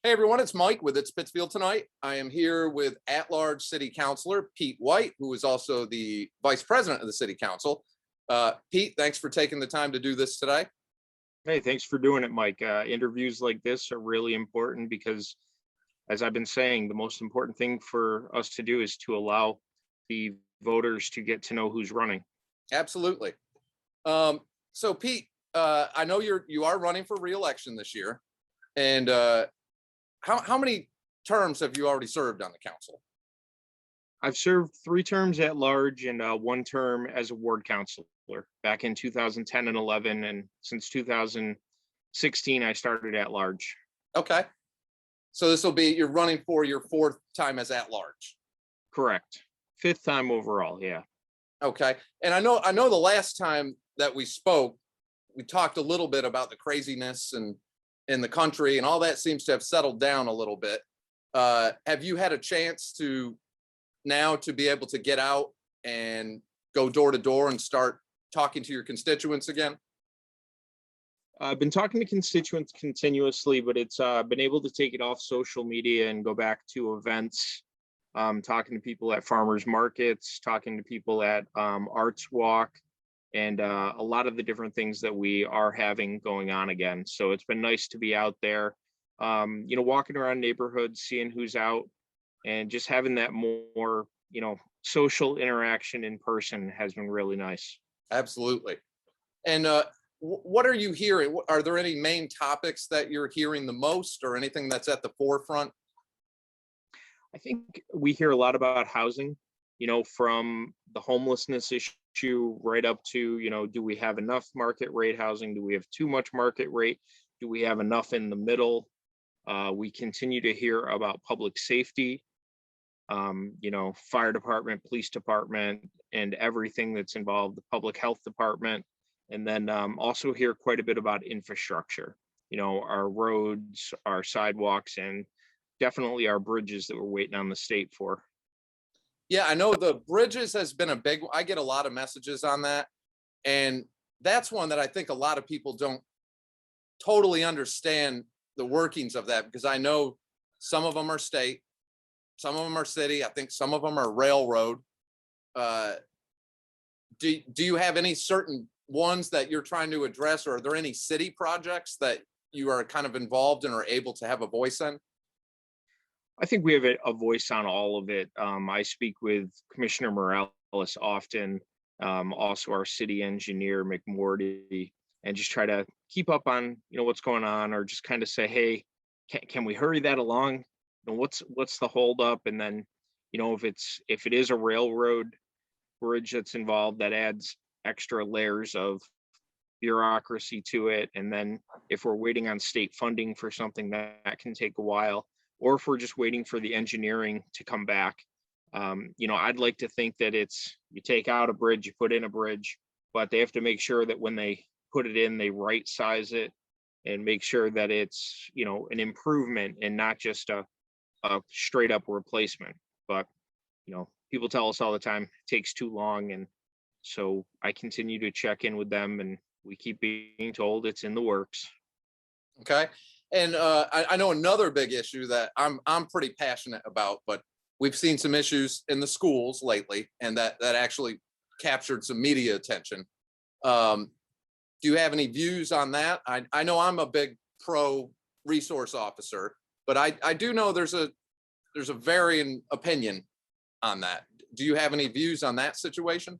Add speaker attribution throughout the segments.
Speaker 1: Hey everyone, it's Mike with It's Pittsfield Tonight. I am here with at-large City Councilor Pete White, who is also the Vice President of the City Council. Pete, thanks for taking the time to do this today.
Speaker 2: Hey, thanks for doing it, Mike. Interviews like this are really important because, as I've been saying, the most important thing for us to do is to allow the voters to get to know who's running.
Speaker 1: Absolutely. So Pete, I know you are running for re-election this year, and how many terms have you already served on the council?
Speaker 2: I've served 3 terms at large and 1 term as a ward councilor back in 2010 and 11, and since 2016 I started at large.
Speaker 1: Okay, so you're running for your 4th time as at large.
Speaker 2: Correct. 5th time overall. Yeah.
Speaker 1: Okay, and I know the last time that we spoke, we talked a little bit about the craziness and in the country, and all that seems to have settled down a little bit. Have you had a chance to be able to get out and go door to door and start talking to your constituents again?
Speaker 2: I've been talking to constituents continuously, but it's been able to take it off social media and go back to events, talking to people at farmers markets, talking to people at Arts Walk, and a lot of the different things that we are having going on again. So it's been nice to be out there, walking around neighborhoods, seeing who's out, and just having that more, social interaction in person has been really nice.
Speaker 1: Absolutely. And what are you hearing? Are there any main topics that you're hearing the most, or anything that's at the forefront?
Speaker 2: I think we hear a lot about housing, from the homelessness issue right up to, do we have enough market rate housing? Do we have too much market rate? Do we have enough in the middle? We continue to hear about public safety, fire department, police department, and everything that's involved, the public health department. And then also hear quite a bit about infrastructure, our roads, our sidewalks, and definitely our bridges that we're waiting on the state for.
Speaker 1: Yeah, I know the bridges has been a big one. I get a lot of messages on that. And that's one that I think a lot of people don't totally understand the workings of that, because I know some of them are state, some of them are city. I think some of them are railroad. Do you have any certain ones that you're trying to address, or are there any city projects that you are kind of involved in or able to have a voice in?
Speaker 2: I think we have a voice on all of it. I speak with Commissioner Morales often, also our city engineer, McMorty, and just try to keep up on, what's going on, or just kind of say, hey, can we hurry that along? What's the holdup? And then, if it is a railroad bridge that's involved, that adds extra layers of bureaucracy to it. And then if we're waiting on state funding for something, that can take a while, or if we're just waiting for the engineering to come back. I'd like to think that it's, you take out a bridge, you put in a bridge, but they have to make sure that when they put it in, they right size it and make sure that it's, an improvement and not just a straight up replacement. But, people tell us all the time, it takes too long. And so I continue to check in with them, and we keep being told it's in the works.
Speaker 1: Okay. And I know another big issue that I'm pretty passionate about, but we've seen some issues in the schools lately, and that actually captured some media attention. Do you have any views on that? I know I'm a big pro resource officer, but I do know there's a varying opinion on that. Do you have any views on that situation?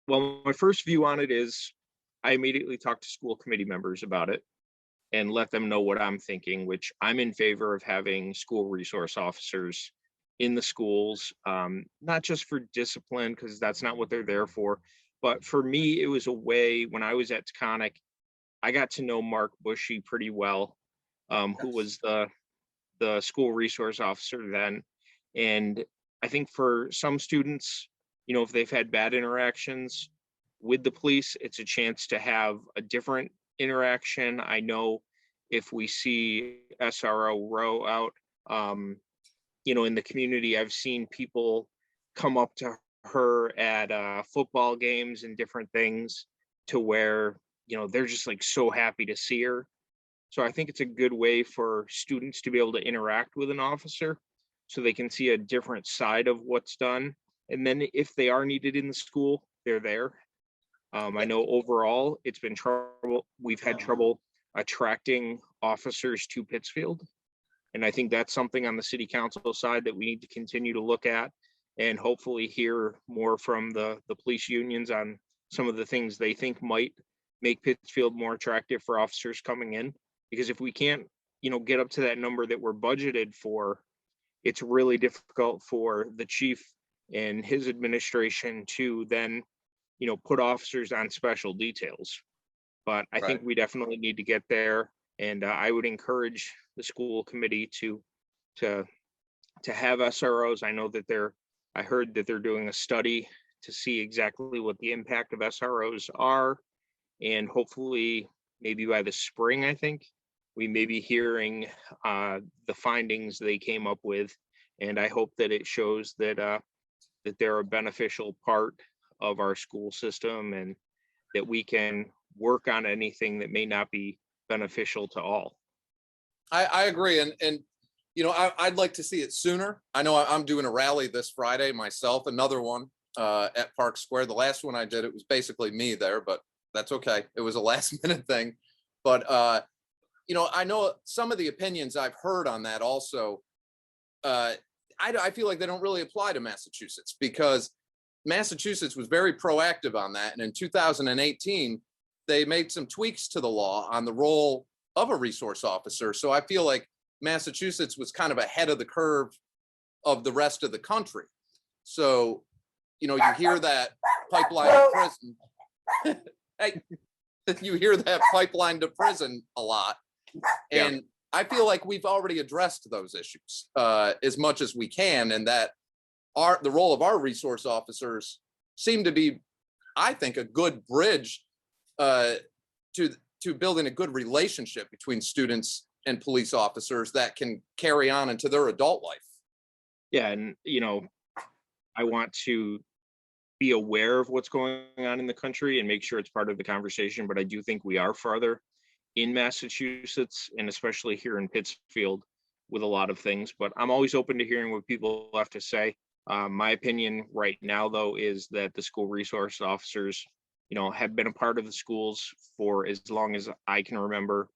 Speaker 2: Well, my first view on it is I immediately talk to school committee members about it and let them know what I'm thinking, which I'm in favor of having school resource officers in the schools, not just for discipline, because that's not what they're there for. But for me, it was a way, when I was at Taconic, I got to know Mark Bushy pretty well, who was the school resource officer then. And I think for some students, if they've had bad interactions with the police, it's a chance to have a different interaction. I know if we see SRO row out, in the community, I've seen people come up to her at football games and different things, to where, they're just like so happy to see her. So I think it's a good way for students to be able to interact with an officer so they can see a different side of what's done. And then if they are needed in the school, they're there. I know overall it's been trouble. We've had trouble attracting officers to Pittsfield. And I think that's something on the city council side that we need to continue to look at and hopefully hear more from the police unions on some of the things they think might make Pittsfield more attractive for officers coming in. Because if we can't, get up to that number that we're budgeted for, it's really difficult for the chief and his administration to then, put officers on special details. But I think
Speaker 1: Right.
Speaker 2: we definitely need to get there. And I would encourage the school committee to have SROs. I heard that they're doing a study to see exactly what the impact of SROs are. And hopefully maybe by the spring, I think we may be hearing the findings they came up with. And I hope that it shows that that they're a beneficial part of our school system and that we can work on anything that may not be beneficial to all.
Speaker 1: I agree. And I'd like to see it sooner. I know I'm doing a rally this Friday myself, another one at Park Square. The last one I did, it was basically me there, but that's okay. It was a last minute thing. But, I know some of the opinions I've heard on that also, I feel like they don't really apply to Massachusetts because Massachusetts was very proactive on that. And in 2018, they made some tweaks to the law on the role of a resource officer. So I feel like Massachusetts was kind of ahead of the curve of the rest of the country. So, you hear that pipeline to prison. Hey, you hear that pipeline to prison a lot. And yeah. I feel like we've already addressed those issues as much as we can, and that the role of our resource officers seem to be, I think, a good bridge to building a good relationship between students and police officers that can carry on into their adult life.
Speaker 2: Yeah, and I want to be aware of what's going on in the country and make sure it's part of the conversation, but I do think we are farther in Massachusetts and especially here in Pittsfield with a lot of things, but I'm always open to hearing what people have to say. My opinion right now, though, is that the school resource officers, have been a part of the schools for as long as I can remember,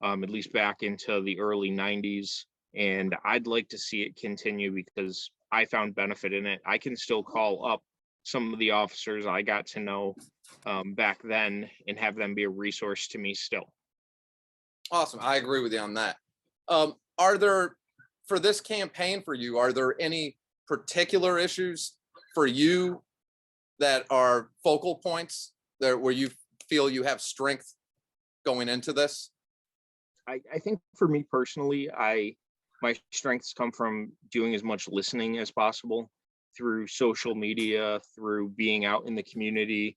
Speaker 2: at least back into the early 90s. And I'd like to see it continue because I found benefit in it. I can still call up some of the officers I got to know back then and have them be a resource to me still.
Speaker 1: Awesome. I agree with you on that. Are there, for this campaign for you, are there any particular issues for you that are focal points there where you feel you have strength going into this?
Speaker 2: I think for me personally, my strengths come from doing as much listening as possible through social media, through being out in the community,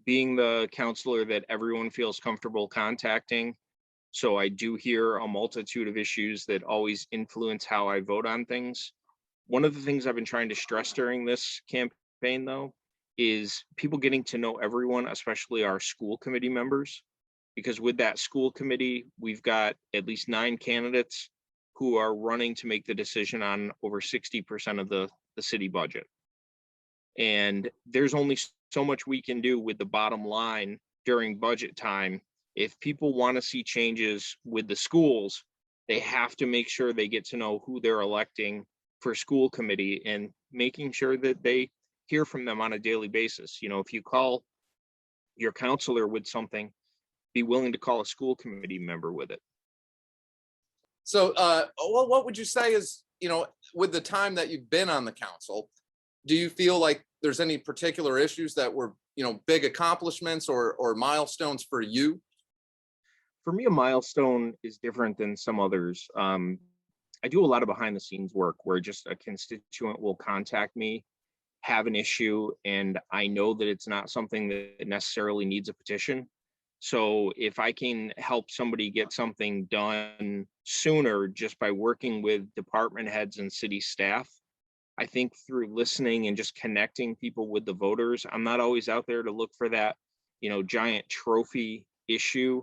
Speaker 2: being the counselor that everyone feels comfortable contacting. So I do hear a multitude of issues that always influence how I vote on things. One of the things I've been trying to stress during this campaign, though, is people getting to know everyone, especially our school committee members, because with that school committee, we've got at least 9 candidates who are running to make the decision on over 60% of the city budget. And there's only so much we can do with the bottom line during budget time. If people want to see changes with the schools, they have to make sure they get to know who they're electing for school committee and making sure that they hear from them on a daily basis. If you call your counselor with something, be willing to call a school committee member with it.
Speaker 1: So what would you say is, with the time that you've been on the council, do you feel like there's any particular issues that were, big accomplishments or milestones for you?
Speaker 2: For me, a milestone is different than some others. I do a lot of behind the scenes work where just a constituent will contact me, have an issue, and I know that it's not something that necessarily needs a petition. So if I can help somebody get something done sooner just by working with department heads and city staff, I think through listening and just connecting people with the voters, I'm not always out there to look for that, giant trophy issue.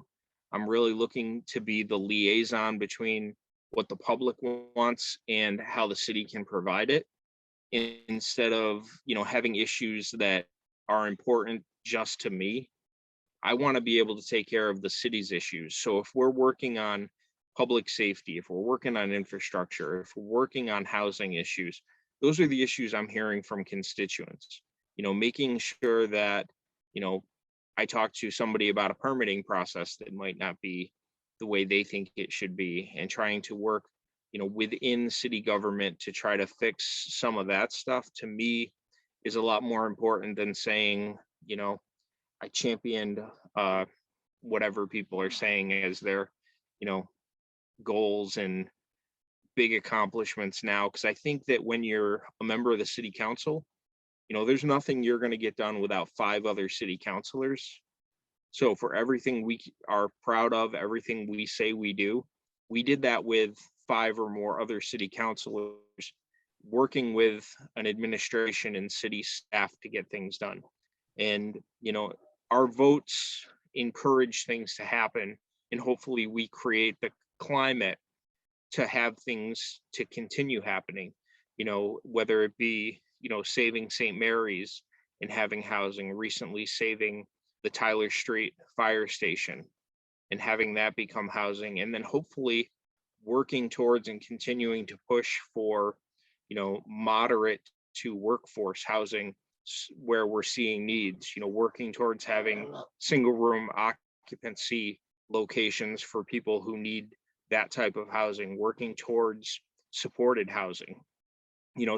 Speaker 2: I'm really looking to be the liaison between what the public wants and how the city can provide it, instead of, having issues that are important just to me. I want to be able to take care of the city's issues. So if we're working on public safety, if we're working on infrastructure, if we're working on housing issues, those are the issues I'm hearing from constituents. Making sure that, I talk to somebody about a permitting process that might not be the way they think it should be, and trying to work, within city government to try to fix some of that stuff, to me is a lot more important than saying, I championed whatever people are saying as their, goals and big accomplishments now. Because I think that when you're a member of the city council, there's nothing you're going to get done without 5 other city councilors. So for everything we are proud of, everything we say we do, we did that with 5 or more other city councilors working with an administration and city staff to get things done. And, our votes encourage things to happen, and hopefully we create the climate to have things to continue happening, whether it be, saving St. Mary's and having housing, recently saving the Tyler Street fire station and having that become housing, and then hopefully working towards and continuing to push for, moderate to workforce housing where we're seeing needs, working towards having single room occupancy locations for people who need that type of housing, working towards supported housing,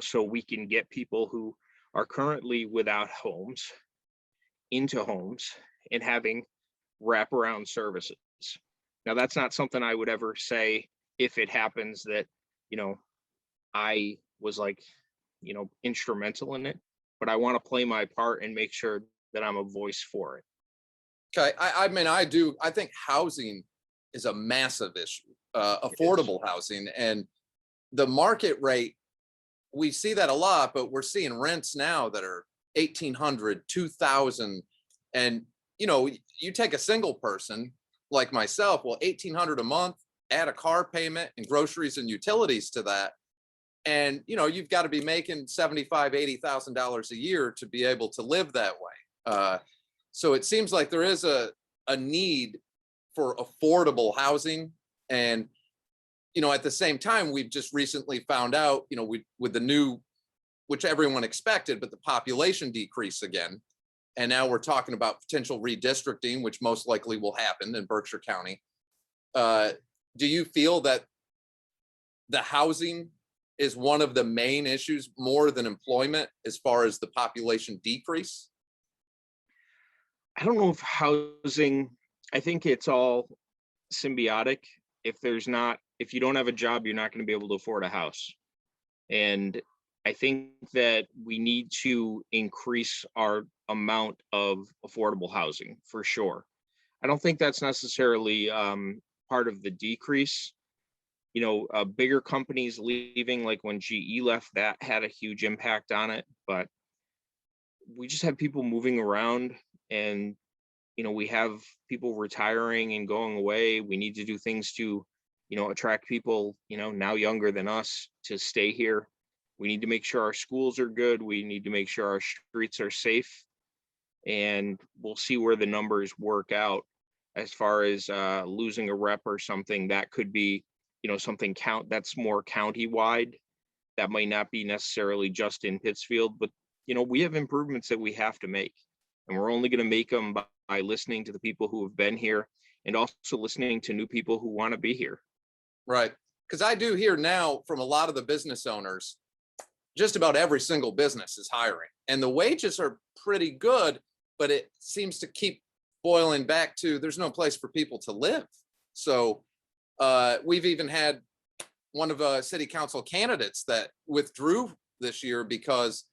Speaker 2: so we can get people who are currently without homes into homes and having wraparound services. Now, that's not something I would ever say if it happens that, I was like, instrumental in it, but I want to play my part and make sure that I'm a voice for it.
Speaker 1: Okay, I mean, I think housing is a massive issue, affordable housing, and the market rate, we see that a lot, but we're seeing rents now that are 1,800, 2,000. And, you take a single person like myself, well, 1,800 a month, add a car payment and groceries and utilities to that. And, you've got to be making $75,000, $80,000 a year to be able to live that way. So it seems like there is a need for affordable housing. And, at the same time, we've just recently found out, with the new, which everyone expected, but the population decrease again. And now we're talking about potential redistricting, which most likely will happen in Berkshire County. Do you feel that the housing is one of the main issues more than employment as far as the population decrease?
Speaker 2: I don't know if housing, I think it's all symbiotic. If you don't have a job, you're not going to be able to afford a house. And I think that we need to increase our amount of affordable housing for sure. I don't think that's necessarily part of the decrease. Bigger companies leaving, like when GE left, that had a huge impact on it. But we just have people moving around, and we have people retiring and going away. We need to do things to, attract people, now younger than us to stay here. We need to make sure our schools are good. We need to make sure our streets are safe. And we'll see where the numbers work out as far as losing a rep or something. That could be, something that's more county-wide. That might not be necessarily just in Pittsfield, but, we have improvements that we have to make. And we're only going to make them by listening to the people who have been here and also listening to new people who want to be here.
Speaker 1: Right. Because I do hear now from a lot of the business owners, just about every single business is hiring. And the wages are pretty good, but it seems to keep boiling back to there's no place for people to live. So we've even had one of city council candidates that withdrew this year because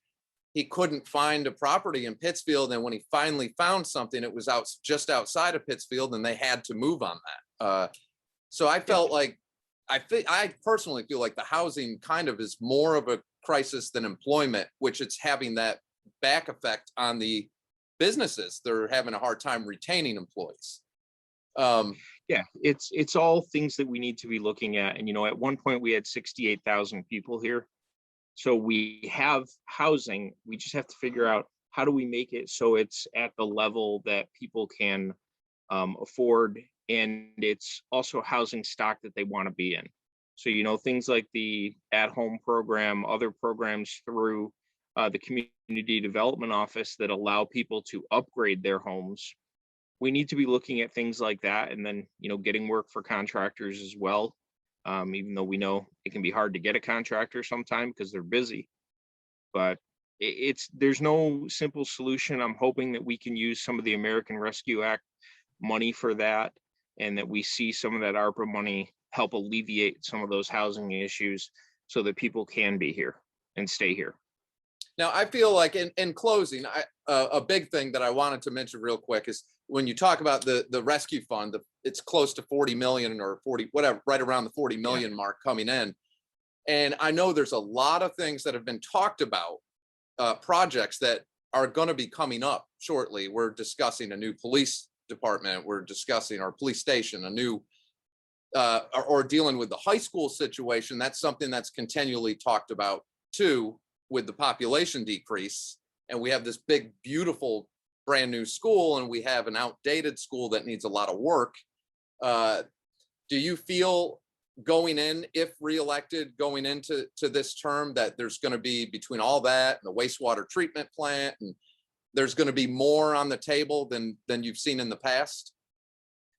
Speaker 1: he couldn't find a property in Pittsfield. And when he finally found something, it was just outside of Pittsfield, and they had to move on that. So I felt like, I personally feel like the housing kind of is more of a crisis than employment, which it's having that back effect on the businesses. They're having a hard time retaining employees.
Speaker 2: Yeah, it's all things that we need to be looking at. And, at one point we had 68,000 people here. So we have housing. We just have to figure out how do we make it so it's at the level that people can afford, and it's also housing stock that they want to be in. So, things like the at-home program, other programs through the community development office that allow people to upgrade their homes. We need to be looking at things like that, and then, getting work for contractors as well. Even though we know it can be hard to get a contractor sometime because they're busy, but there's no simple solution. I'm hoping that we can use some of the American Rescue Act money for that, and that we see some of that ARPA money help alleviate some of those housing issues so that people can be here and stay here.
Speaker 1: Now, I feel like in closing, a big thing that I wanted to mention real quick is when you talk about the rescue fund, it's close to 40 million or 40, whatever, right around the 40 million mark coming in. And I know there's a lot of things that have been talked about, projects that are going to be coming up shortly. We're discussing a new police department. We're discussing our police station, a new, or dealing with the high school situation. That's something that's continually talked about too, with the population decrease. And we have this big, beautiful, brand new school, and we have an outdated school that needs a lot of work. Do you feel going in, if reelected, going into this term, that there's going to be, between all that and the wastewater treatment plant, and there's going to be more on the table than you've seen in the past?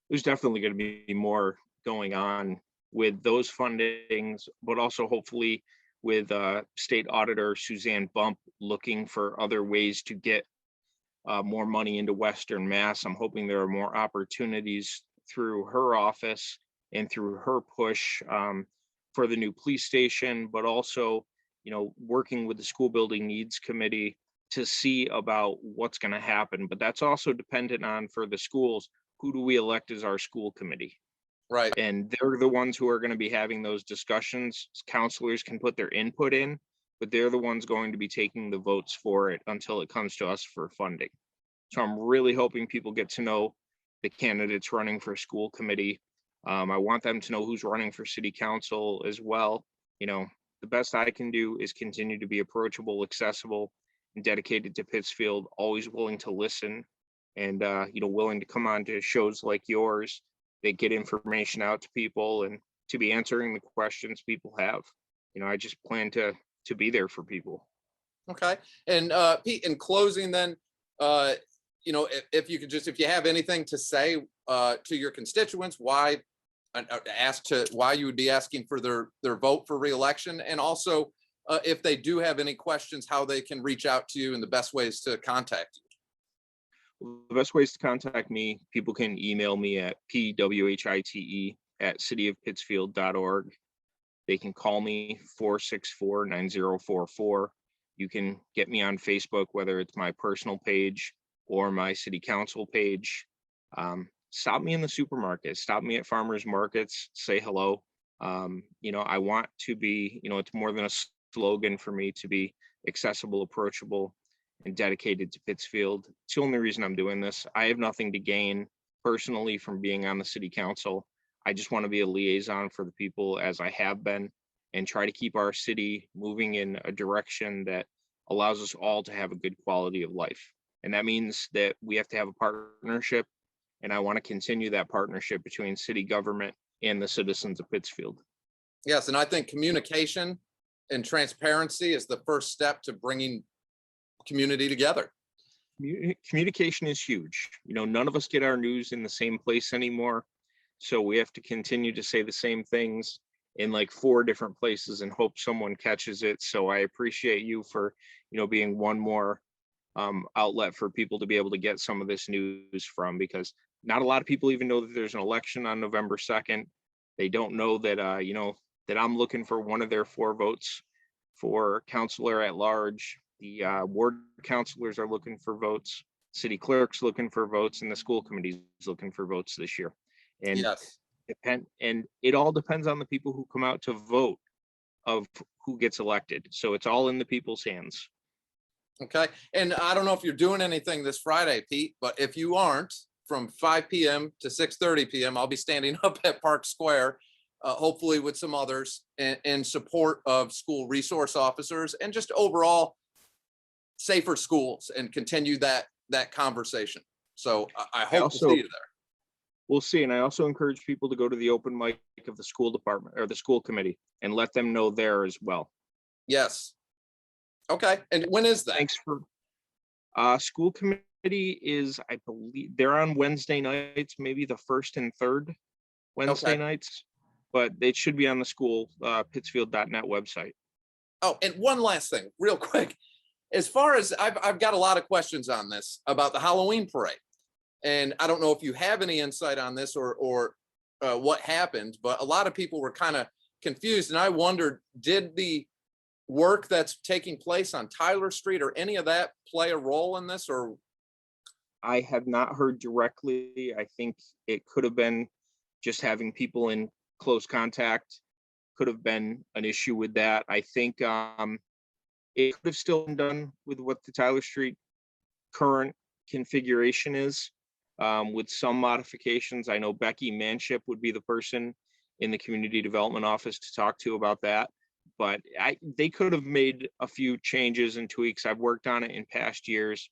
Speaker 2: There's definitely going to be more going on with those fundings, but also hopefully with State Auditor Suzanne Bump looking for other ways to get more money into Western Mass. I'm hoping there are more opportunities through her office and through her push for the new police station, but also, working with the School Building Needs Committee to see about what's going to happen. But that's also dependent on, for the schools, who do we elect as our school committee?
Speaker 1: Right.
Speaker 2: And they're the ones who are going to be having those discussions. Counselors can put their input in, but they're the ones going to be taking the votes for it until it comes to us for funding. So I'm really hoping people get to know the candidates running for school committee. I want them to know who's running for city council as well. The best I can do is continue to be approachable, accessible, and dedicated to Pittsfield, always willing to listen, and willing to come on to shows like yours that get information out to people and to be answering the questions people have. I just plan to be there for people.
Speaker 1: Okay. And Pete, in closing then, if you could just, if you have anything to say to your constituents, why you would be asking for their vote for reelection, and also if they do have any questions, how they can reach out to you and the best ways to contact you.
Speaker 2: The best ways to contact me, people can email me at pwhite@cityofpittsfield.org. They can call me 464-9044. You can get me on Facebook, whether it's my personal page or my city council page. Stop me in the supermarket, stop me at farmers markets, say hello. I want to be, it's more than a slogan for me to be accessible, approachable, and dedicated to Pittsfield. It's the only reason I'm doing this. I have nothing to gain personally from being on the city council. I just want to be a liaison for the people, as I have been, and try to keep our city moving in a direction that allows us all to have a good quality of life. And that means that we have to have a partnership, and I want to continue that partnership between city government and the citizens of Pittsfield.
Speaker 1: Yes, and I think communication and transparency is the first step to bringing community together.
Speaker 2: Communication is huge. None of us get our news in the same place anymore. So we have to continue to say the same things in like 4 different places and hope someone catches it. So I appreciate you for, being one more outlet for people to be able to get some of this news from, because not a lot of people even know that there's an election on November 2nd. They don't know that, that I'm looking for one of their 4 votes for councilor at large. The ward councilors are looking for votes, city clerk's looking for votes, and the school committee is looking for votes this year. And
Speaker 1: yes,
Speaker 2: and it all depends on the people who come out to vote of who gets elected. So it's all in the people's hands.
Speaker 1: Okay. And I don't know if you're doing anything this Friday, Pete, but if you aren't, from 5 p.m. to 6:30 p.m. I'll be standing up at Park Square, hopefully with some others, in support of school resource officers and just overall safer schools, and continue that conversation. So I hope to see you there.
Speaker 2: We'll see. And I also encourage people to go to the open mic of the school department or the school committee and let them know there as well.
Speaker 1: Yes. Okay. And when is that?
Speaker 2: Thanks for school committee is, I believe they're on Wednesday nights, maybe the first and third Wednesday nights, but it should be on the school Pittsfield.net website.
Speaker 1: Oh, and one last thing real quick. As far as I've got a lot of questions on this about the Halloween parade. And I don't know if you have any insight on this or what happened, but a lot of people were kind of confused. And I wondered, did the work that's taking place on Tyler Street or any of that play a role in this? Or
Speaker 2: I have not heard directly. I think it could have been just having people in close contact, could have been an issue with that. I think it could have still been done with what the Tyler Street current configuration is. With some modifications. I know Becky Manship would be the person in the community development office to talk to about that, but they could have made a few changes and tweaks. I've worked on it in past years.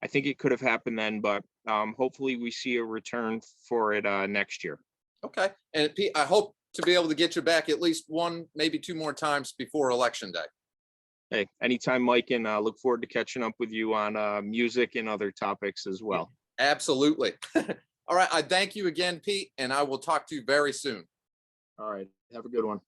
Speaker 2: I think it could have happened then, but hopefully we see a return for it next year.
Speaker 1: Okay. And Pete, I hope to be able to get you back at least one, maybe two more times before Election Day.
Speaker 2: Hey, anytime, Mike, and look forward to catching up with you on music and other topics as well.
Speaker 1: Absolutely. All right. I thank you again, Pete, and I will talk to you very soon.
Speaker 2: All right. Have a good one.